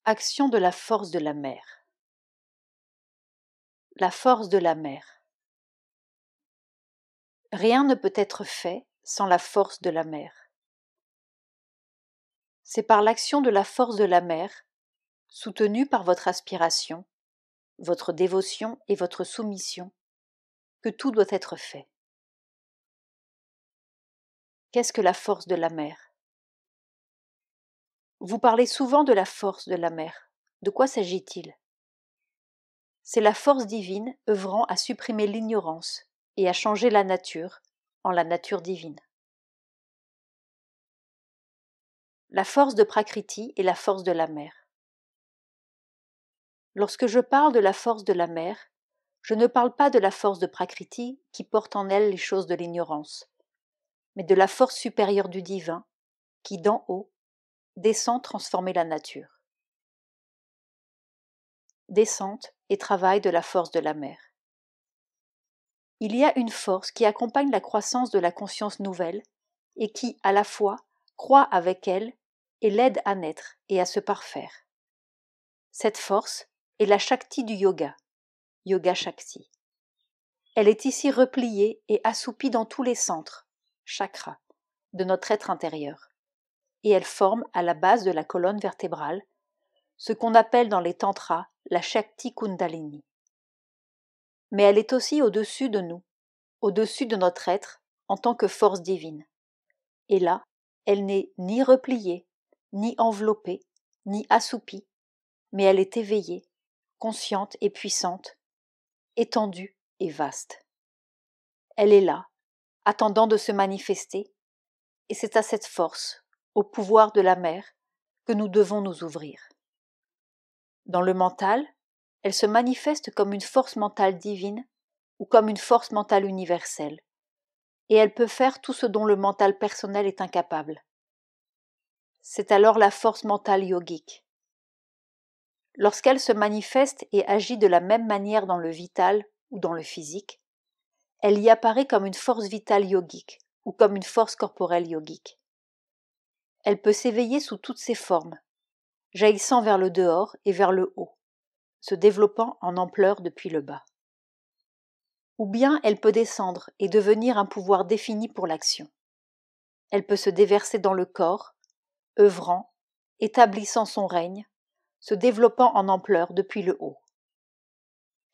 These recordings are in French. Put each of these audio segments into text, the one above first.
Action de la force de la mer. La force de la mer. Rien ne peut être fait sans la force de la mer. C'est par l'action de la force de la mer, soutenue par votre aspiration, votre dévotion et votre soumission, que tout doit être fait. Qu'est-ce que la force de la mer? Vous parlez souvent de la force de la mer. De quoi s'agit-il? C'est la force divine œuvrant à supprimer l'ignorance et à changer la nature en la nature divine. La force de Prakriti et la force de la mer. Lorsque je parle de la force de la mer, je ne parle pas de la force de Prakriti qui porte en elle les choses de l'ignorance, mais de la force supérieure du divin qui, d'en haut, descend transformer la nature. Descente et travail de la force de la mer. Il y a une force qui accompagne la croissance de la conscience nouvelle et qui, à la fois, croît avec elle et l'aide à naître et à se parfaire. Cette force est la Shakti du yoga, Yoga Shakti. Elle est ici repliée et assoupie dans tous les centres, chakras, de notre être intérieur, et elle forme à la base de la colonne vertébrale ce qu'on appelle dans les tantras la Shakti Kundalini. Mais elle est aussi au-dessus de nous, au-dessus de notre être en tant que force divine. Et là, elle n'est ni repliée, ni enveloppée, ni assoupie, mais elle est éveillée, consciente et puissante, étendue et vaste. Elle est là, attendant de se manifester, et c'est à cette force, au pouvoir de la mer, que nous devons nous ouvrir. Dans le mental, elle se manifeste comme une force mentale divine ou comme une force mentale universelle, et elle peut faire tout ce dont le mental personnel est incapable. C'est alors la force mentale yogique. Lorsqu'elle se manifeste et agit de la même manière dans le vital ou dans le physique, elle y apparaît comme une force vitale yogique ou comme une force corporelle yogique. Elle peut s'éveiller sous toutes ses formes, jaillissant vers le dehors et vers le haut, se développant en ampleur depuis le bas. Ou bien elle peut descendre et devenir un pouvoir défini pour l'action. Elle peut se déverser dans le corps, œuvrant, établissant son règne, se développant en ampleur depuis le haut.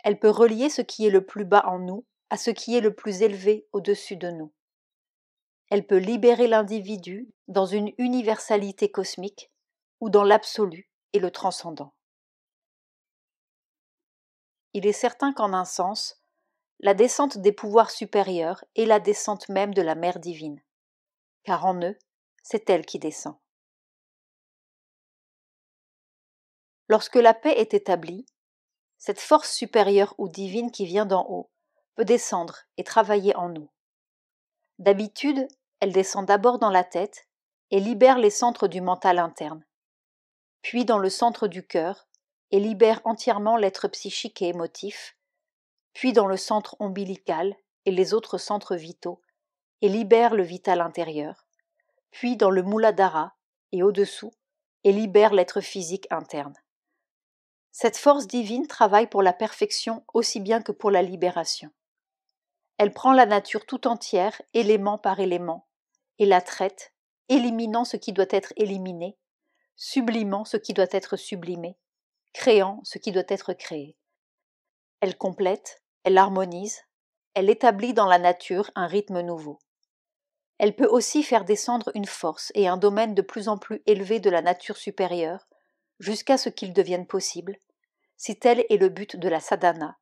Elle peut relier ce qui est le plus bas en nous à ce qui est le plus élevé au-dessus de nous. Elle peut libérer l'individu dans une universalité cosmique ou dans l'absolu et le transcendant. Il est certain qu'en un sens, la descente des pouvoirs supérieurs est la descente même de la Mère divine, car en eux, c'est elle qui descend. Lorsque la paix est établie, cette force supérieure ou divine qui vient d'en haut peut descendre et travailler en nous. D'habitude, elle descend d'abord dans la tête et libère les centres du mental interne, puis dans le centre du cœur et libère entièrement l'être psychique et émotif, puis dans le centre ombilical et les autres centres vitaux et libère le vital intérieur, puis dans le Muladhara et au-dessous et libère l'être physique interne. Cette force divine travaille pour la perfection aussi bien que pour la libération. Elle prend la nature tout entière, élément par élément, et la traite, éliminant ce qui doit être éliminé, sublimant ce qui doit être sublimé, créant ce qui doit être créé. Elle complète, elle harmonise, elle établit dans la nature un rythme nouveau. Elle peut aussi faire descendre une force et un domaine de plus en plus élevé de la nature supérieure, jusqu'à ce qu'ils deviennent possibles, si tel est le but de la sadhana,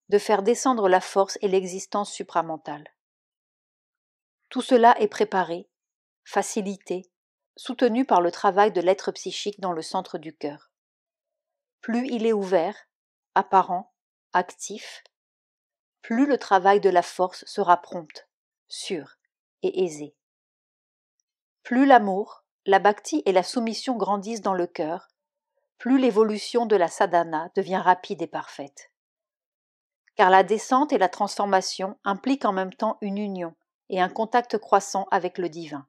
de faire descendre la force et l'existence supramentale. Tout cela est préparé, facilité, soutenu par le travail de l'être psychique dans le centre du cœur. Plus il est ouvert, apparent, actif, plus le travail de la force sera prompt, sûr et aisé. Plus l'amour, la bhakti et la soumission grandissent dans le cœur, plus l'évolution de la sadhana devient rapide et parfaite. Car la descente et la transformation impliquent en même temps une union et un contact croissant avec le divin.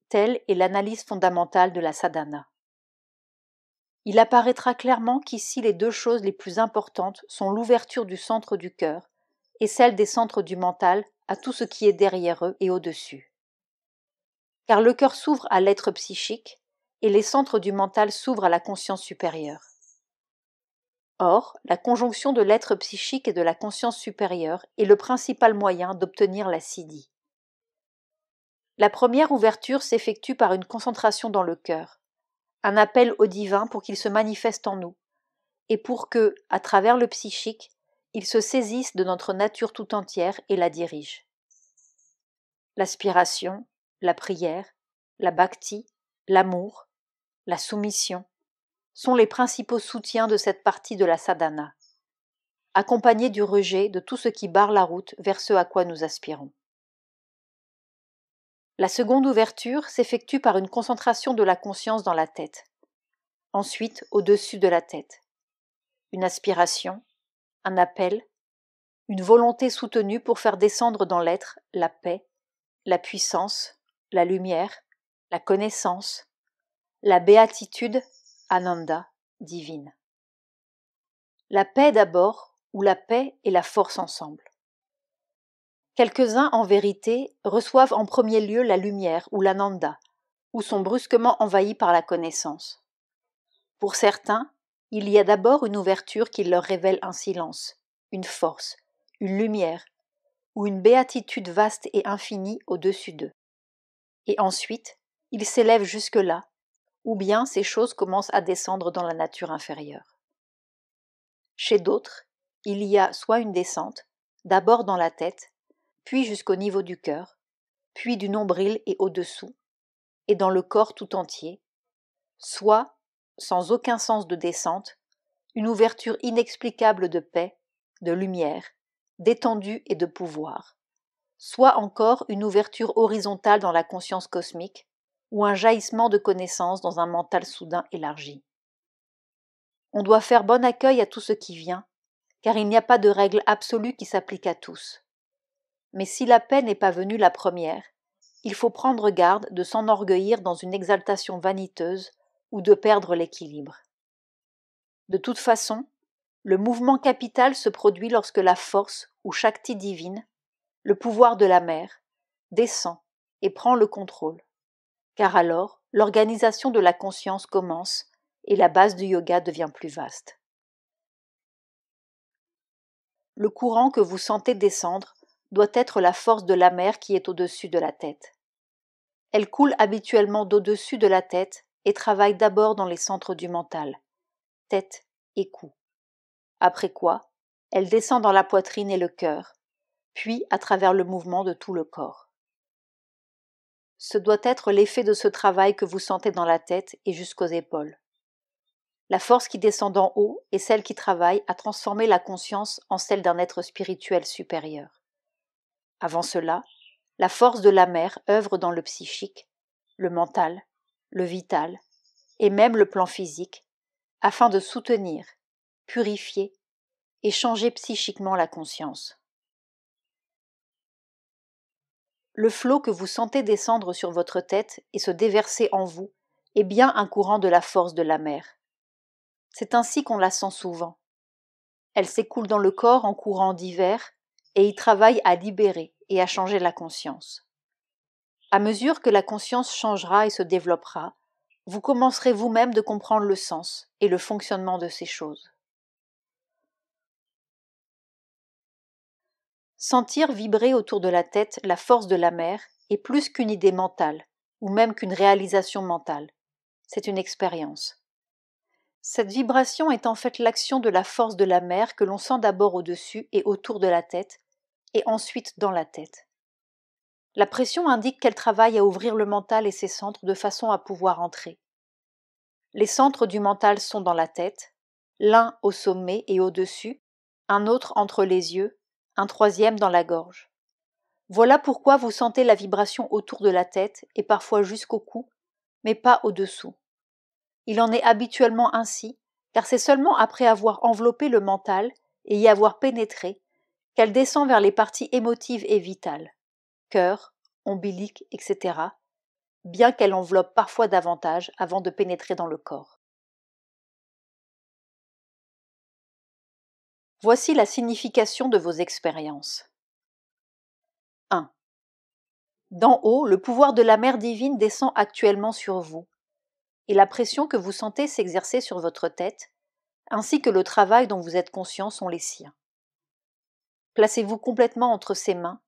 Telle est l'analyse fondamentale de la sadhana. il apparaîtra clairement qu'ici les deux choses les plus importantes sont l'ouverture du centre du cœur et celle des centres du mental à tout ce qui est derrière eux et au-dessus. Car le cœur s'ouvre à l'être psychique et les centres du mental s'ouvrent à la conscience supérieure. Or, la conjonction de l'être psychique et de la conscience supérieure est le principal moyen d'obtenir la siddhi. La première ouverture s'effectue par une concentration dans le cœur, un appel au divin pour qu'il se manifeste en nous, et pour que, à travers le psychique, il se saisisse de notre nature tout entière et la dirige. L'aspiration, la prière, la bhakti, l'amour, la soumission sont les principaux soutiens de cette partie de la sadhana, accompagnés du rejet de tout ce qui barre la route vers ce à quoi nous aspirons. La seconde ouverture s'effectue par une concentration de la conscience dans la tête, ensuite au-dessus de la tête. Une aspiration, un appel, une volonté soutenue pour faire descendre dans l'être la paix, la puissance, la lumière, la connaissance, la béatitude, Ananda, divine. La paix d'abord, où la paix et la force ensemble. Quelques-uns, en vérité, reçoivent en premier lieu la lumière ou l'ananda, ou sont brusquement envahis par la connaissance. Pour certains, il y a d'abord une ouverture qui leur révèle un silence, une force, une lumière, ou une béatitude vaste et infinie au-dessus d'eux. Et ensuite, ils s'élèvent jusque-là, ou bien ces choses commencent à descendre dans la nature inférieure. Chez d'autres, il y a soit une descente, d'abord dans la tête, puis jusqu'au niveau du cœur, puis du nombril et au-dessous, et dans le corps tout entier, soit, sans aucun sens de descente, une ouverture inexplicable de paix, de lumière, d'étendue et de pouvoir, soit encore une ouverture horizontale dans la conscience cosmique, ou un jaillissement de connaissance dans un mental soudain élargi. On doit faire bon accueil à tout ce qui vient, car il n'y a pas de règle absolue qui s'applique à tous. Mais si la paix n'est pas venue la première, il faut prendre garde de s'enorgueillir dans une exaltation vaniteuse ou de perdre l'équilibre. De toute façon, le mouvement capital se produit lorsque la force ou shakti divine, le pouvoir de la mer, descend et prend le contrôle, car alors l'organisation de la conscience commence et la base du yoga devient plus vaste. Le courant que vous sentez descendre doit être la force de la mer qui est au-dessus de la tête. Elle coule habituellement d'au-dessus de la tête et travaille d'abord dans les centres du mental, tête et cou. Après quoi, elle descend dans la poitrine et le cœur, puis à travers le mouvement de tout le corps. Ce doit être l'effet de ce travail que vous sentez dans la tête et jusqu'aux épaules. La force qui descend d'en haut est celle qui travaille à transformer la conscience en celle d'un être spirituel supérieur. Avant cela, la force de la mer œuvre dans le psychique, le mental, le vital et même le plan physique, afin de soutenir, purifier et changer psychiquement la conscience. Le flot que vous sentez descendre sur votre tête et se déverser en vous est bien un courant de la force de la mer. C'est ainsi qu'on la sent souvent. Elle s'écoule dans le corps en courants divers et y travaille à libérer et à changer la conscience. À mesure que la conscience changera et se développera, vous commencerez vous-même de comprendre le sens et le fonctionnement de ces choses. Sentir vibrer autour de la tête la force de la mer est plus qu'une idée mentale, ou même qu'une réalisation mentale. C'est une expérience. Cette vibration est en fait l'action de la force de la mer que l'on sent d'abord au-dessus et autour de la tête, et ensuite dans la tête. La pression indique qu'elle travaille à ouvrir le mental et ses centres de façon à pouvoir entrer. Les centres du mental sont dans la tête, l'un au sommet et au-dessus, un autre entre les yeux, un troisième dans la gorge. Voilà pourquoi vous sentez la vibration autour de la tête et parfois jusqu'au cou, mais pas au-dessous. Il en est habituellement ainsi, car c'est seulement après avoir enveloppé le mental et y avoir pénétré qu'elle descend vers les parties émotives et vitales, cœur, ombilic, etc., bien qu'elle enveloppe parfois davantage avant de pénétrer dans le corps. Voici la signification de vos expériences. 1. D'en haut, le pouvoir de la mère divine descend actuellement sur vous, et la pression que vous sentez s'exercer sur votre tête, ainsi que le travail dont vous êtes conscient sont les siens. Placez-vous complètement entre ses mains,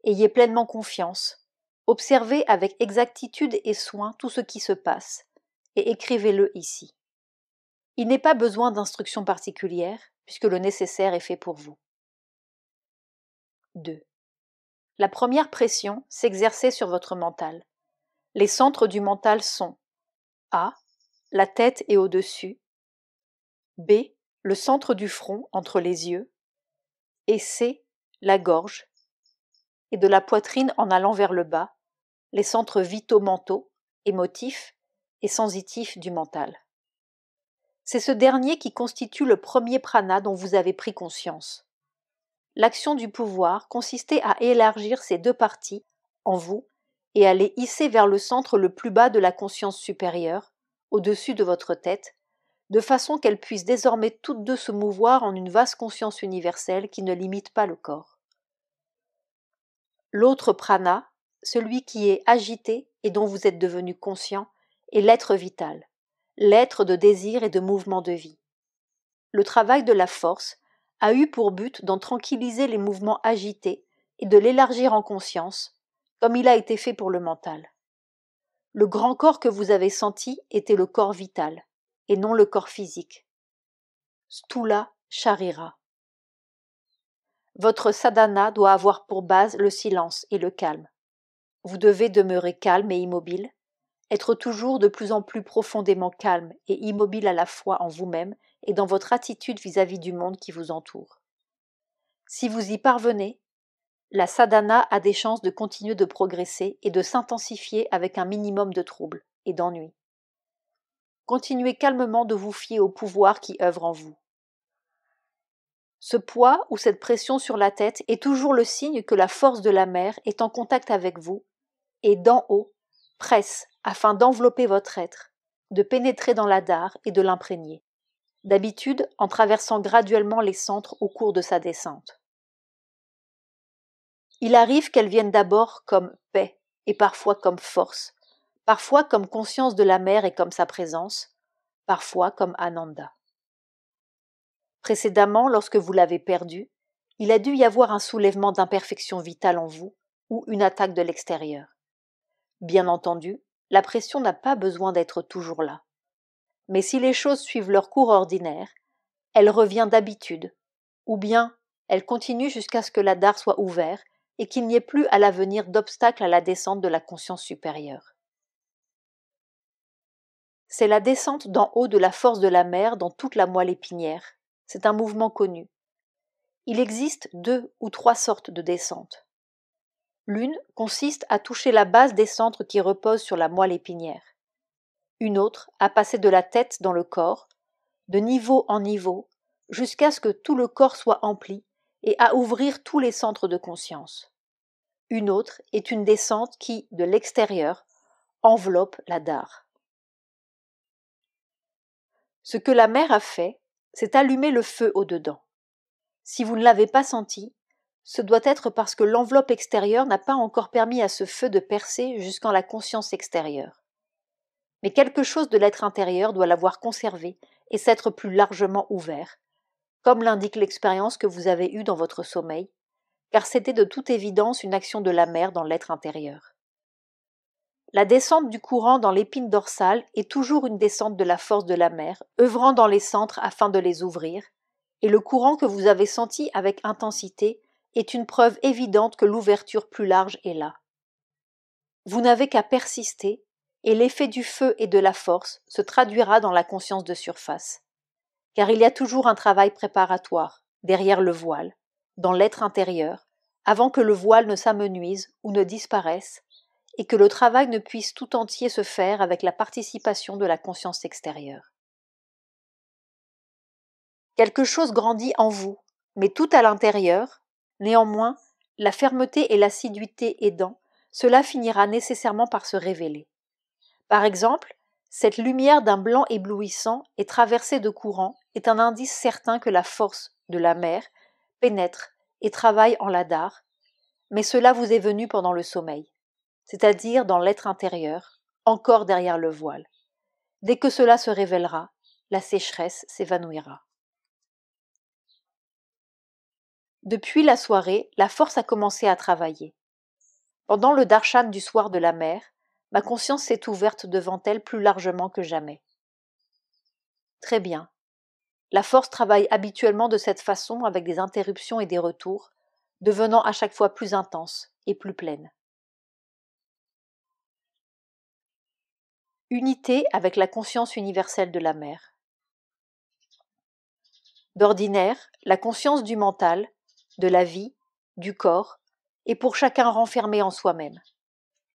ayez pleinement confiance, observez avec exactitude et soin tout ce qui se passe, et écrivez-le ici. Il n'est pas besoin d'instructions particulières, puisque le nécessaire est fait pour vous. 2. La première pression s'exerçait sur votre mental. Les centres du mental sont A. La tête et au-dessus, B. Le centre du front entre les yeux, et C. La gorge, et de la poitrine en allant vers le bas, les centres vitaux mentaux, émotifs et sensitifs du mental. C'est ce dernier qui constitue le premier prana dont vous avez pris conscience. L'action du pouvoir consistait à élargir ces deux parties en vous et à les hisser vers le centre le plus bas de la conscience supérieure, au-dessus de votre tête, de façon qu'elles puissent désormais toutes deux se mouvoir en une vaste conscience universelle qui ne limite pas le corps. L'autre prana, celui qui est agité et dont vous êtes devenu conscient, est l'être vital, l'être de désir et de mouvement de vie. Le travail de la force a eu pour but d'en tranquilliser les mouvements agités et de l'élargir en conscience, comme il a été fait pour le mental. Le grand corps que vous avez senti était le corps vital, et non le corps physique. Stula Sharira. Votre sadhana doit avoir pour base le silence et le calme. Vous devez demeurer calme et immobile, être toujours de plus en plus profondément calme et immobile à la fois en vous-même et dans votre attitude vis-à-vis du monde qui vous entoure. Si vous y parvenez, la sadhana a des chances de continuer de progresser et de s'intensifier avec un minimum de troubles et d'ennuis. Continuez calmement de vous fier au pouvoir qui œuvre en vous. Ce poids ou cette pression sur la tête est toujours le signe que la force de la mer est en contact avec vous et d'en haut presse afin d'envelopper votre être, de pénétrer dans l'adhara et de l'imprégner, d'habitude en traversant graduellement les centres au cours de sa descente. Il arrive qu'elle vienne d'abord comme paix et parfois comme force, parfois comme conscience de la mer et comme sa présence, parfois comme ananda. Précédemment, lorsque vous l'avez perdue, il a dû y avoir un soulèvement d'imperfection vitale en vous ou une attaque de l'extérieur. Bien entendu, la pression n'a pas besoin d'être toujours là. Mais si les choses suivent leur cours ordinaire, elle revient d'habitude, ou bien elle continue jusqu'à ce que l'adhara soit ouvert et qu'il n'y ait plus à l'avenir d'obstacle à la descente de la conscience supérieure. C'est la descente d'en haut de la force de la mer dans toute la moelle épinière. C'est un mouvement connu. Il existe 2 ou 3 sortes de descentes. L'une consiste à toucher la base des centres qui reposent sur la moelle épinière. Une autre à passer de la tête dans le corps, de niveau en niveau, jusqu'à ce que tout le corps soit empli et à ouvrir tous les centres de conscience. Une autre est une descente qui, de l'extérieur, enveloppe l'adhara. Ce que la mère a fait, c'est allumer le feu au-dedans. Si vous ne l'avez pas senti, ce doit être parce que l'enveloppe extérieure n'a pas encore permis à ce feu de percer jusqu'en la conscience extérieure. Mais quelque chose de l'être intérieur doit l'avoir conservé et s'être plus largement ouvert, comme l'indique l'expérience que vous avez eue dans votre sommeil, car c'était de toute évidence une action de la mère dans l'être intérieur. La descente du courant dans l'épine dorsale est toujours une descente de la force de la mer, œuvrant dans les centres afin de les ouvrir, et le courant que vous avez senti avec intensité est une preuve évidente que l'ouverture plus large est là. Vous n'avez qu'à persister, et l'effet du feu et de la force se traduira dans la conscience de surface. Car il y a toujours un travail préparatoire, derrière le voile, dans l'être intérieur, avant que le voile ne s'amenuise ou ne disparaisse, et que le travail ne puisse tout entier se faire avec la participation de la conscience extérieure. Quelque chose grandit en vous, mais tout à l'intérieur, néanmoins, la fermeté et l'assiduité aidant, cela finira nécessairement par se révéler. Par exemple, cette lumière d'un blanc éblouissant est traversée de courant est un indice certain que la force de la mer pénètre et travaille en l'Adar, mais cela vous est venu pendant le sommeil, c'est-à-dire dans l'être intérieur, encore derrière le voile. Dès que cela se révélera, la sécheresse s'évanouira. Depuis la soirée, la force a commencé à travailler. Pendant le darshan du soir de la mer, ma conscience s'est ouverte devant elle plus largement que jamais. Très bien. La force travaille habituellement de cette façon avec des interruptions et des retours, devenant à chaque fois plus intense et plus pleine. Unité avec la conscience universelle de la mer. D'ordinaire, la conscience du mental, de la vie, du corps, est pour chacun renfermée en soi-même.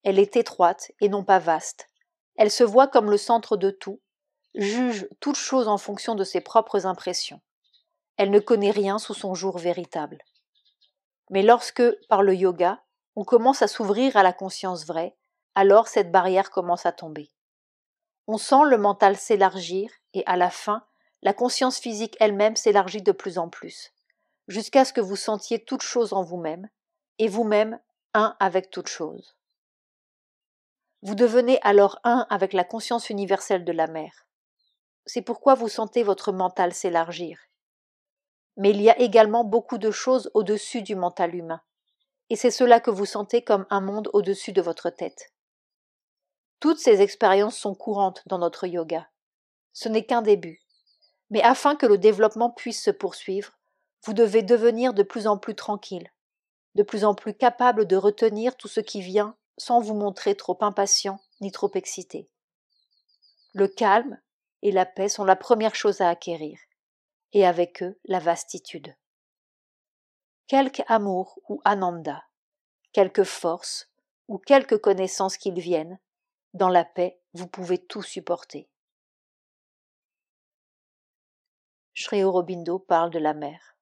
Elle est étroite et non pas vaste. Elle se voit comme le centre de tout, juge toute chose en fonction de ses propres impressions. Elle ne connaît rien sous son jour véritable. Mais lorsque, par le yoga, on commence à s'ouvrir à la conscience vraie, alors cette barrière commence à tomber. On sent le mental s'élargir et à la fin, la conscience physique elle-même s'élargit de plus en plus, jusqu'à ce que vous sentiez toute chose en vous-même, et vous-même un avec toute chose. Vous devenez alors un avec la conscience universelle de la mer. C'est pourquoi vous sentez votre mental s'élargir. Mais il y a également beaucoup de choses au-dessus du mental humain, et c'est cela que vous sentez comme un monde au-dessus de votre tête. Toutes ces expériences sont courantes dans notre yoga. Ce n'est qu'un début. Mais afin que le développement puisse se poursuivre, vous devez devenir de plus en plus tranquille, de plus en plus capable de retenir tout ce qui vient sans vous montrer trop impatient ni trop excité. Le calme et la paix sont la première chose à acquérir, et avec eux la vastitude. Quelque amour ou ananda, quelque force ou quelque connaissance qu'ils viennent, dans la paix, vous pouvez tout supporter. Sri Aurobindo parle de la mer.